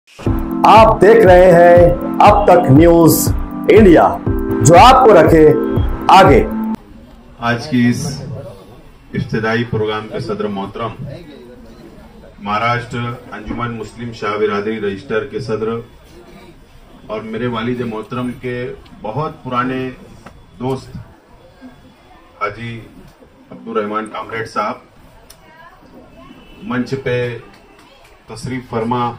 आप देख रहे हैं अब तक न्यूज इंडिया, जो आपको रखे आगे। आज की इस इफ्तिदाई प्रोग्राम के सदर मोहतरम महाराष्ट्र अंजुमन मुस्लिम शाह बिरादरी रजिस्टर के सदर और मेरे वालिद मोहतरम के बहुत पुराने दोस्त हाजी अब्दुल रहमान कामरेड साहब, मंच पे तशरीफ फरमा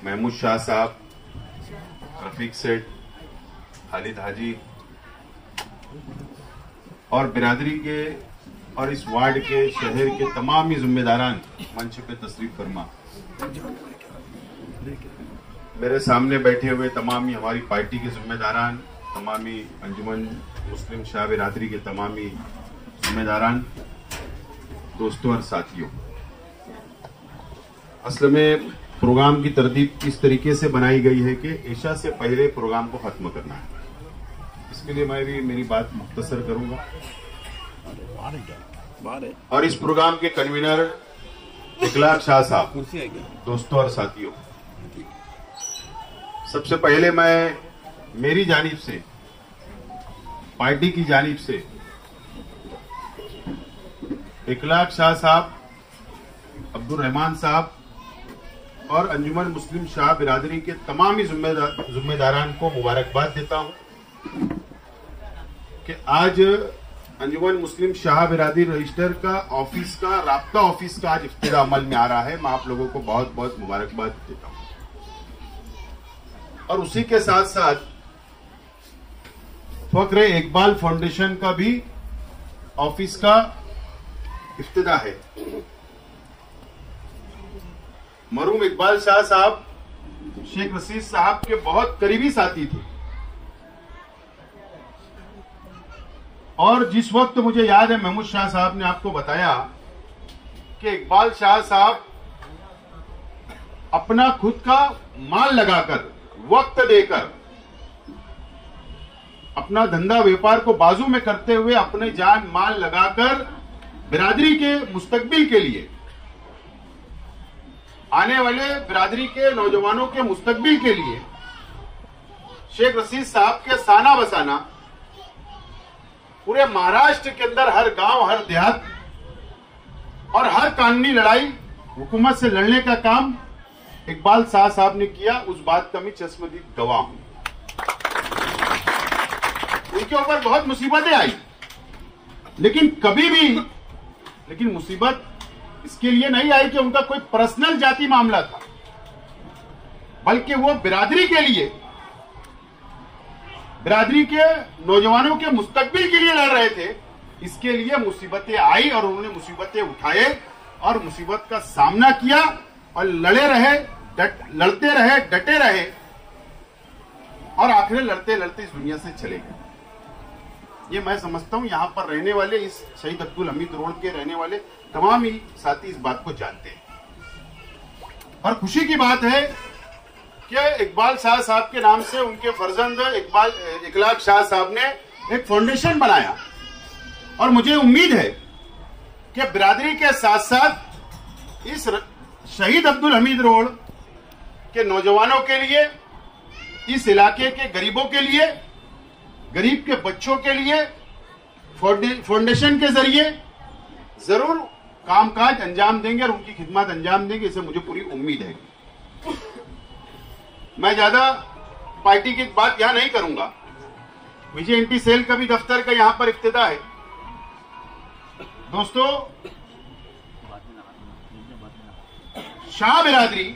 महमूद शाह साहब, रफीक सेठ, खालिद हाजी और बिरादरी के और इस वार्ड के शहर के तमाम ही जिम्मेदारान मंच पे तशरीफ फरमा, मेरे सामने बैठे हुए तमाम ही हमारी पार्टी के जिम्मेदारान, तमाम ही अंजुमन मुस्लिम शाह बिरादरी के तमाम ही जिम्मेदारान, दोस्तों और साथियों। असल में प्रोग्राम की तरतीब इस तरीके से बनाई गई है कि ईशा से पहले प्रोग्राम को खत्म करना है। इसके लिए मैं भी मेरी बात मुख्तसर करूंगा और इस प्रोग्राम के कन्वीनर इखलाक शाह साहब, दोस्तों और साथियों, सबसे पहले मैं मेरी जानिब से, पार्टी की जानिब से इखलाक शाह साहब, अब्दुल रहमान साहब और अंजुमन मुस्लिम शाह बिरादरी के तमाम ही जिम्मेदारान को मुबारकबाद देता हूं कि आज अंजुमन मुस्लिम शाह बिरादरी रजिस्टर का ऑफिस का राब्ता ऑफिस का आज इफ्तिदा अमल में आ रहा है। मैं आप लोगों को बहुत बहुत मुबारकबाद देता हूं और उसी के साथ साथ फक्र इकबाल फाउंडेशन का भी ऑफिस का इफ्तिदा है। मरहूम इकबाल शाह साहब शेख रशीद साहब के बहुत करीबी साथी थे और जिस वक्त मुझे याद है महमूद शाह साहब ने आपको बताया कि इकबाल शाह साहब अपना खुद का माल लगाकर, वक्त देकर, अपना धंधा व्यापार को बाजू में करते हुए अपने जान माल लगाकर बिरादरी के मुस्तकबिल के लिए, आने वाले बिरादरी के नौजवानों के मुस्तकबिल के लिए शेख रशीद साहब के साना बसाना पूरे महाराष्ट्र के अंदर हर गांव, हर देहात और हर कानूनी लड़ाई हुकूमत से लड़ने का काम इकबाल शाह साहब ने किया। उस बात का मैं चश्मदीद गवाह हूं। उनके ऊपर बहुत मुसीबतें आई, लेकिन मुसीबत इसके लिए नहीं आई कि उनका कोई पर्सनल जाति मामला था, बल्कि वो बिरादरी के लिए, बिरादरी के नौजवानों के मुस्तकबिल के लिए लड़ रहे थे। इसके लिए मुसीबतें आई और उन्होंने मुसीबतें उठाए और मुसीबत का सामना किया और लड़ते रहे, डटे रहे और आखिर लड़ते लड़ते इस दुनिया से चले गए। ये मैं समझता हूं यहां पर रहने वाले, इस शहीद अब्दुल हमीद रोड के रहने वाले तमाम ही साथी इस बात को जानते हैं। और खुशी की बात है कि इकबाल शाह साहब के नाम से उनके फर्जंद इखलाक शाह साहब ने एक फाउंडेशन बनाया और मुझे उम्मीद है कि बिरादरी के साथ साथ इस शहीद अब्दुल हमीद रोड के नौजवानों के लिए, इस इलाके के गरीबों के लिए, गरीब के बच्चों के लिए फाउंडेशन के जरिए जरूर कामकाज अंजाम देंगे और उनकी खिदमत अंजाम देंगे, इसे मुझे पूरी उम्मीद है। मैं ज्यादा पार्टी की बात यहां नहीं करूंगा। विजय सेल का भी दफ्तर का यहां पर इफ्तिदा है। दोस्तों, शाह बिरादरी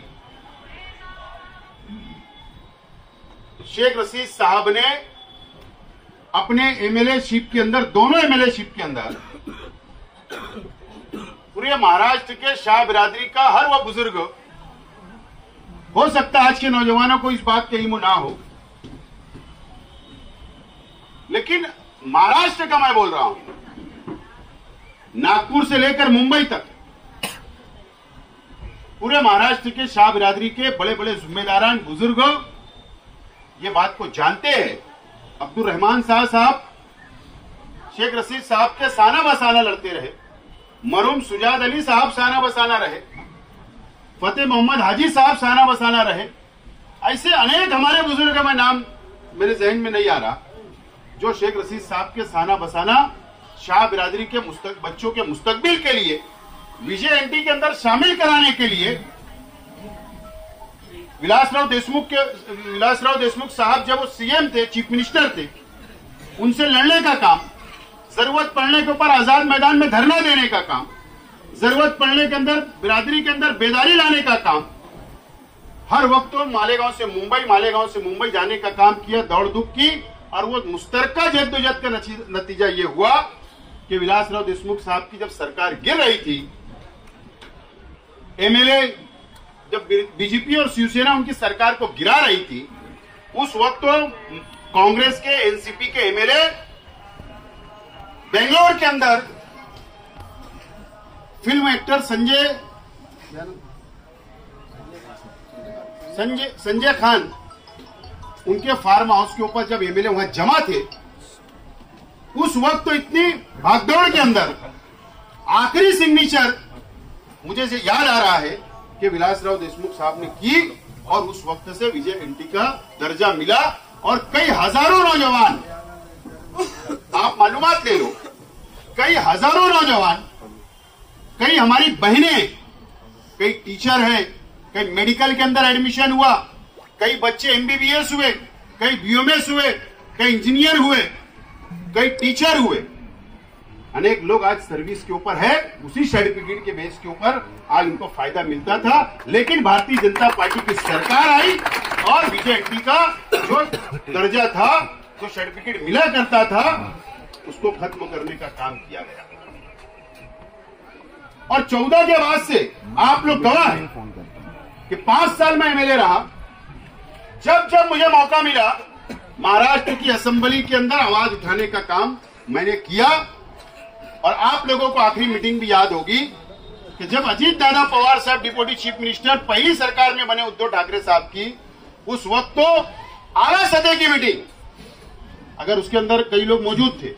शेख रशीद साहब ने अपने एमएलए शिप के अंदर, दोनों एमएलए शिप के अंदर पूरे महाराष्ट्र के शाह बिरादरी का हर वह बुजुर्ग, हो सकता है आज के नौजवानों को इस बात के इल्म ना हो, लेकिन महाराष्ट्र का मैं बोल रहा हूं, नागपुर से लेकर मुंबई तक पूरे महाराष्ट्र के शाह बिरादरी के बड़े बड़े जिम्मेदारान, बुजुर्ग ये बात को जानते हैं। अब्दुल रहमान शाह साहब शेख रशीद साहब के साना बसाना लड़ते रहे, मरहूम सुजाद अली साहब साना बसाना रहे, फतेह मोहम्मद हाजी साहब साना बसाना रहे। ऐसे अनेक हमारे बुजुर्ग का नाम मेरे जहन में नहीं आ रहा, जो शेख रशीद साहब के साना बसाना शाह बिरादरी के बच्चों के मुस्तकबिल के लिए विजेएनटी के अंदर शामिल कराने के लिए विलासराव देशमुख साहब जब वो सीएम थे, चीफ मिनिस्टर थे, उनसे लड़ने का काम, जरूरत पड़ने के ऊपर आजाद मैदान में धरना देने का काम, जरूरत पड़ने के अंदर बिरादरी के अंदर बेदारी लाने का काम, हर वक्त तो मालेगांव से मुंबई जाने का काम किया, दौड़ धूप की। और वो मुश्तरका जद्दोजहद का नतीजा ये हुआ कि विलासराव देशमुख साहब की जब सरकार गिर रही थी, एमएलए जब बीजेपी और शिवसेना उनकी सरकार को गिरा रही थी, उस वक्त तो कांग्रेस के एनसीपी के एमएलए बेंगलोर के अंदर फिल्म एक्टर संजय खान उनके फार्म हाउस के ऊपर जब एमएलए वहां जमा थे, उस वक्त तो इतनी भागदौड़ के अंदर आखिरी सिग्नेचर मुझे से याद आ रहा है कि विलासराव देशमुख साहब ने की और उस वक्त से विजेएनटी का दर्जा मिला। और कई हजारों नौजवान, आप मालूमात ले लो, कई हजारों नौजवान, कई हमारी बहनें, कई टीचर हैं, कई मेडिकल के अंदर एडमिशन हुआ, कई बच्चे एमबीबीएस हुए, कई बीएमएस हुए, कई इंजीनियर हुए, कई टीचर हुए। अनेक लोग आज सर्विस के ऊपर है, उसी सर्टिफिकेट के बेस के ऊपर आज उनको फायदा मिलता था। लेकिन भारतीय जनता पार्टी की सरकार आई और विजेएनटी का जो दर्जा था, जो सर्टिफिकेट मिला करता था, उसको खत्म करने का काम किया गया। और 14 के बाद से आप लोग गवाह हैं कि 5 साल में एमएलए रहा। जब जब मुझे मौका मिला, महाराष्ट्र की असेंबली के अंदर आवाज उठाने का काम मैंने किया। और आप लोगों को आखिरी मीटिंग भी याद होगी कि जब अजीत दादा पवार साहब डिप्टी चीफ मिनिस्टर पहली सरकार में बने उद्धव ठाकरे साहब की, उस वक्त तो आला सतह की मीटिंग, अगर उसके अंदर कई लोग मौजूद थे,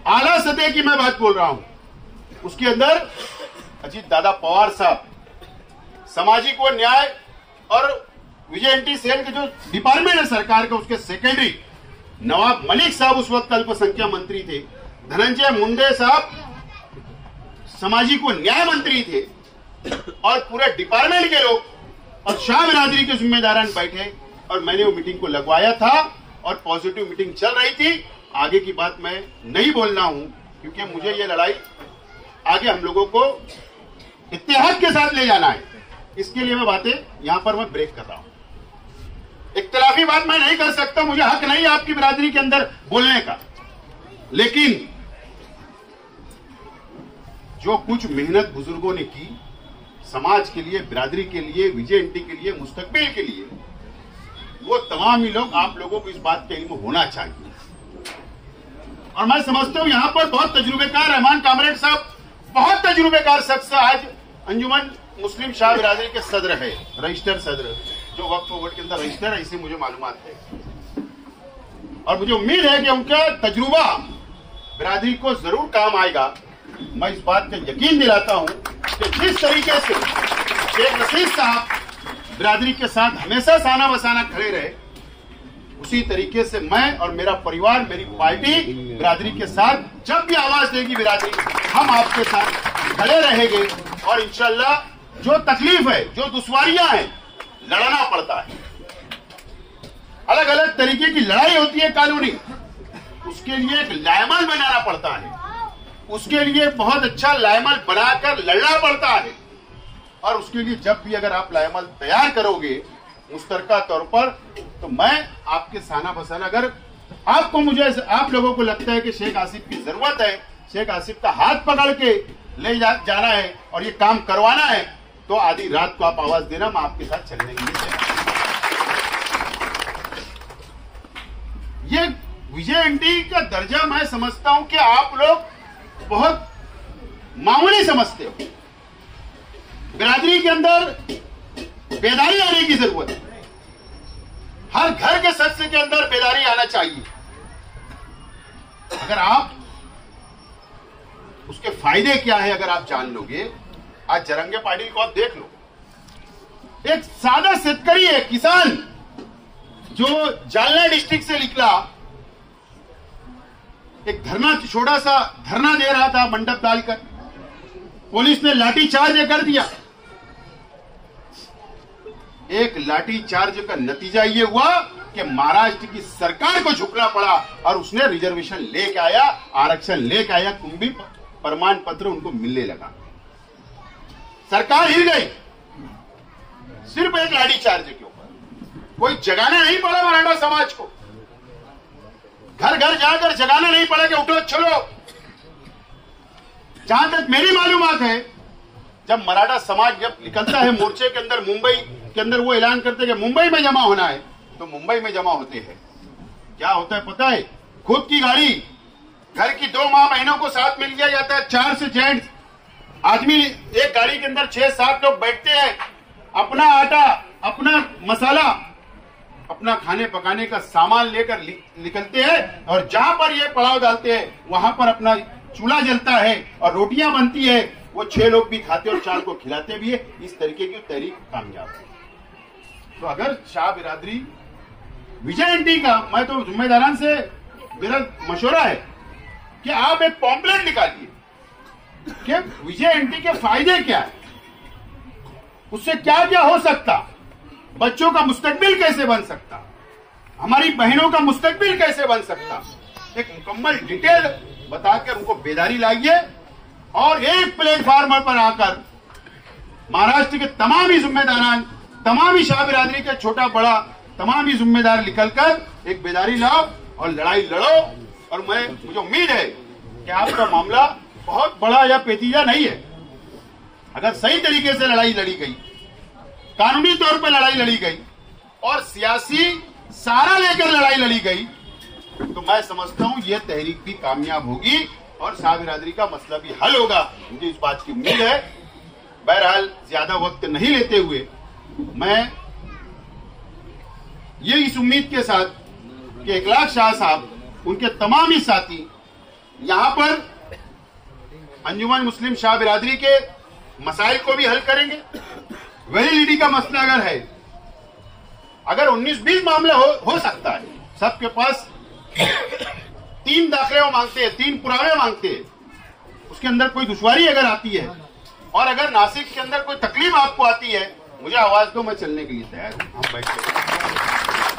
आला सतह की मैं बात बोल रहा हूं, उसके अंदर अजीत दादा पवार साहब, सामाजिक व न्याय और विजेएनटी सेल के जो डिपार्टमेंट है सरकार का, उसके सेक्रेटरी नवाब मलिक साहब उस वक्त अल्पसंख्यक मंत्री थे, धनंजय मुंडे साहब सामाजिक व न्याय मंत्री थे, और पूरे डिपार्टमेंट के लोग और शाह बिरादरी के जिम्मेदारान बैठे और मैंने वो मीटिंग को लगवाया था और पॉजिटिव मीटिंग चल रही थी। आगे की बात मैं नहीं बोलना हूं क्योंकि मुझे ये लड़ाई आगे हम लोगों को इत्तेहाद के साथ ले जाना है। इसके लिए मैं बातें यहां पर मैं ब्रेक कर रहा हूं। इख्तिलाफी बात मैं नहीं कर सकता, मुझे हक नहीं है आपकी बिरादरी के अंदर बोलने का, लेकिन जो कुछ मेहनत बुजुर्गों ने की समाज के लिए, बिरादरी के लिए, विजेएनटी के लिए, मुस्तकबिल के लिए, वो तमाम ही लोग, आप लोगों को इस बात का इल्म होना चाहिए। और मैं समझता हूं यहां पर बहुत तजुर्बेकार रहमान कामरेड साहब, बहुत तजुर्बेकार शख्स आज अंजुमन मुस्लिम शाह बिरादरी के सदर है, रजिस्टर सदर, जो वक्फ बोर्ड के अंदर रजिस्टर है, इसे मुझे मालूमात है। और मुझे उम्मीद है कि उनका तजुर्बा बिरादरी को जरूर काम आएगा। मैं इस बात का यकीन दिलाता हूं कि जिस तरीके से शेख रशीद साहब बिरादरी के साथ हमेशा साना बसाना खड़े रहे, उसी तरीके से मैं और मेरा परिवार, मेरी पार्टी बिरादरी के साथ जब भी आवाज देगी बिरादरी, हम आपके साथ खड़े रहेंगे। और इंशाल्लाह जो तकलीफ है, जो दुश्वारियां हैं, लड़ना पड़ता है, अलग अलग तरीके की लड़ाई होती है कानूनी, उसके लिए एक लायमल बनाना पड़ता है, उसके लिए बहुत अच्छा लायमल बनाकर लड़ना पड़ता है। और उसके लिए जब भी अगर आप लायमल तैयार करोगे मुश्तरका तौर पर, तो मैं आपके साना बसाना, अगर आपको, मुझे, आप लोगों को लगता है कि शेख आसिफ की जरूरत है, शेख आसिफ का हाथ पकड़ के ले जाना है और ये काम करवाना है, तो आधी रात को आप आवाज देना, मैं आपके साथ चलने के लिए तैयार। ये विजेएनटी का दर्जा मैं समझता हूं कि आप लोग बहुत मामूली समझते हो। बिरादरी के अंदर बेदारी आने की जरूरत है, हर घर के सदस्य के अंदर बेदारी आना चाहिए। अगर आप उसके फायदे क्या है अगर आप जान लोगे, आज जरंगे पाटिल को आप देख लो, एक साधा शेतकरी है, किसान, जो जालना डिस्ट्रिक्ट से निकला, एक धरना, छोटा सा धरना दे रहा था मंडप डालकर, पुलिस ने लाठी चार्ज कर दिया। एक लाठी चार्ज का नतीजा ये हुआ कि महाराष्ट्र की सरकार को झुकना पड़ा और उसने रिजर्वेशन लेके आया, आरक्षण लेके आया, कुंभी प्रमाण पत्र उनको मिलने लगा। सरकार हिल गई सिर्फ एक लाठी चार्ज के ऊपर। कोई जगाना नहीं पड़ा मराठा समाज को, घर घर जाकर जगाना नहीं पड़ा कि उठो चलो। जहां तक मेरी मालूमात है, जब मराठा समाज जब निकलता है मोर्चे के अंदर, मुंबई के अंदर वो ऐलान करते हैं कि मुंबई में जमा होना है, तो मुंबई में जमा होते हैं। क्या होता है पता है? खुद की गाड़ी, घर की 2 माह बहनों को साथ मिल लिया जाता है, 4 से जेंट्स आदमी एक गाड़ी के अंदर 6-7 लोग बैठते हैं, अपना आटा, अपना मसाला, अपना खाने पकाने का सामान लेकर निकलते हैं और जहां पर ये पड़ाव डालते हैं वहां पर अपना चूल्हा जलता है और रोटियां बनती है। वो 6 लोग भी खाते और 4 को खिलाते भी है। इस तरीके की तहरीक कामयाब है। तो अगर शाह बिरादरी विजय एंटी का, मैं तो जिम्मेदारान से मेरा मशवरा है कि आप एक पॉम्पलेट निकालिए कि विजय एंटी के फायदे क्या है, उससे क्या क्या हो सकता, बच्चों का मुस्तकबिल कैसे बन सकता, हमारी बहनों का मुस्तकबिल कैसे बन सकता, एक मुकम्मल डिटेल बताकर उनको बेदारी लाइए और एक प्लेटफार्म पर आकर महाराष्ट्र के तमाम ही जिम्मेदारान, तमाम ही शाह बिरादरी के छोटा बड़ा तमाम ही जिम्मेदार निकलकर एक बेदारी लाओ और लड़ाई लड़ो। और मुझे उम्मीद है कि आपका मामला बहुत बड़ा या पेचीदा नहीं है। अगर सही तरीके से लड़ाई लड़ी गई, कानूनी तौर पर लड़ाई लड़ी गई और सियासी सहारा लेकर लड़ाई लड़ी गई, तो मैं समझता हूं यह तहरीक भी कामयाब होगी और शाह बिरादरी का मसला भी हल होगा। मुझे इस बात की उम्मीद है। बहरहाल ज्यादा वक्त नहीं लेते हुए मैं ये इस उम्मीद के साथ कि इखलाक शाह साहब, उनके तमाम ही साथी यहां पर अंजुमन मुस्लिम शाह बिरादरी के मसाइल को भी हल करेंगे। वैलिडिटी का मसला अगर है, अगर 19-20 मामला हो सकता है, सबके पास 3 दाखिले मांगते हैं, 3 पुरावे मांगते हैं, उसके अंदर कोई दुश्वारी अगर आती है और अगर नासिक के अंदर कोई तकलीफ आपको आती है, मुझे आवाज दो, मैं चलने के लिए तैयार हूं। हम बैठे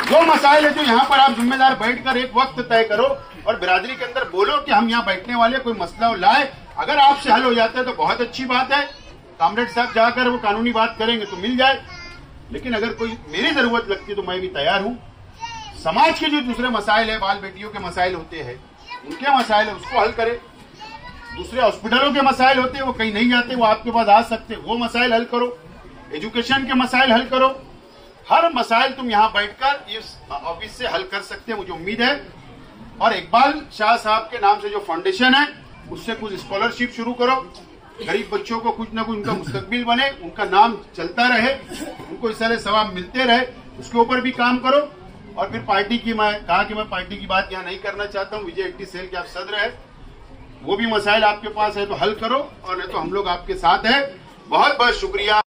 जो मसाइल है, जो यहाँ पर आप जिम्मेदार बैठकर एक वक्त तय करो और बिरादरी के अंदर बोलो कि हम यहाँ बैठने वाले कोई मसला लाए। अगर आपसे हल हो जाता है तो बहुत अच्छी बात है, कामरेड साहब जाकर वो कानूनी बात करेंगे तो मिल जाए। लेकिन अगर कोई मेरी जरूरत लगती है तो मैं भी तैयार हूं। समाज के जो दूसरे मसाइल है, बाल बेटियों के मसाइल होते हैं, उनके मसाइल है, उसको हल करें। दूसरे हॉस्पिटलों के मसाइल होते हैं, वो कहीं नहीं जाते, वो आपके पास आ सकते, वो मसाइल हल करो। एजुकेशन के मसाइल हल करो। हर मसाइल तुम यहाँ बैठकर इस ऑफिस से हल कर सकते हैं, मुझे उम्मीद है। और इकबाल शाह साहब के नाम से जो फाउंडेशन है, उससे कुछ स्कॉलरशिप शुरू करो, गरीब बच्चों को कुछ ना कुछ उनका मुस्तकबिल बने, उनका नाम चलता रहे, उनको इस तरह सवाब मिलते रहे, उसके ऊपर भी काम करो। और फिर पार्टी की, मैं कहा कि मैं पार्टी की बात यहाँ नहीं करना चाहता हूँ, विजय एंटी सेल के आप सदर है, वो भी मसाइल आपके पास है तो हल करो, और नहीं तो हम लोग आपके साथ हैं। बहुत बहुत शुक्रिया।